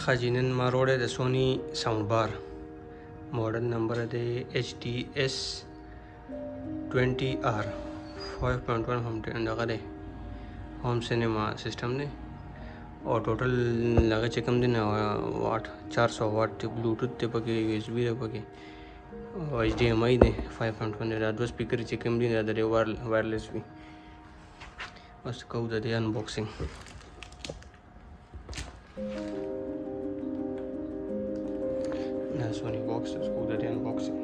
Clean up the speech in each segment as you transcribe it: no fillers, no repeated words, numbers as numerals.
खजीनन मारोड़े the Sony soundbar model number है HT-S20R 5.1 home cinema system ने और टोटल लगा चिकम दिन वाट 400 वाट ब्लूटूथ ते पके USB रे पके HDMI ने 5.1 रे दो स्पीकर चिकम दिन दरे वायरलेस भी बस कहू दे अनबॉक्सिंग ना सोनी बॉक्स उसको दे अनबॉक्सिंग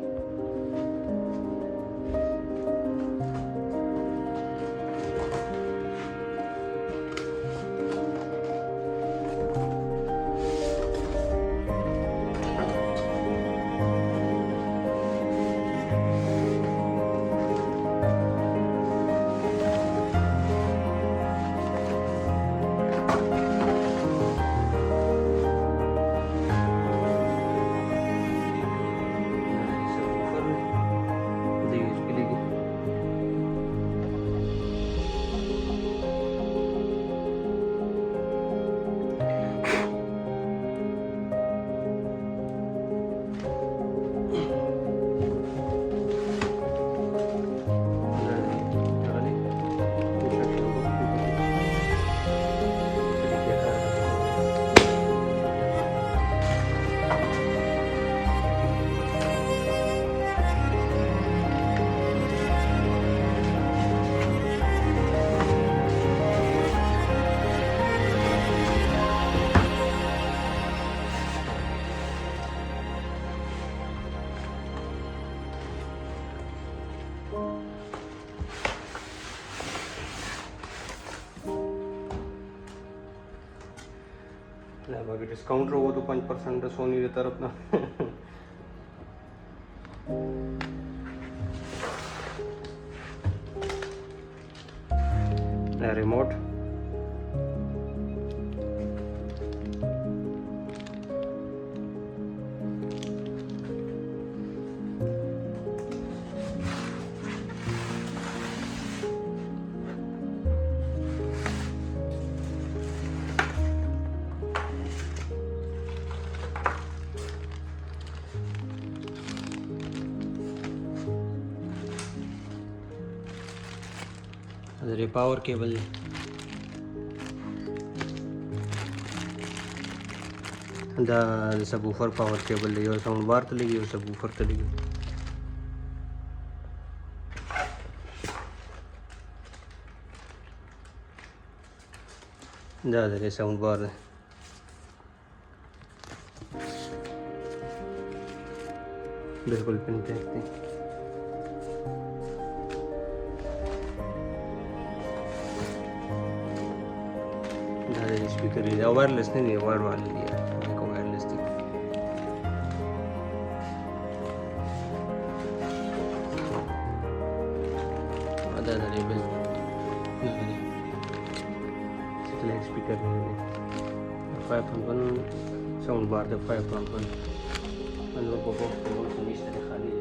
बाकी डिस्काउंट रहो तो 5% सोनी की तरफ ना रिमोट अरे पावर केबल दा सबवूफर पावर केबल ले और साउंड बार तो लगी और सबवूफर तो लगी दा दे साउंड बार बिल्कुल पिन देखते हैं स्पीकर वायरलेस नहीं वायर वाले लिया को वायरलेस थी आधा बेल satellite speaker 5.1 sound bar 5.1 unload को बॉक्स खाली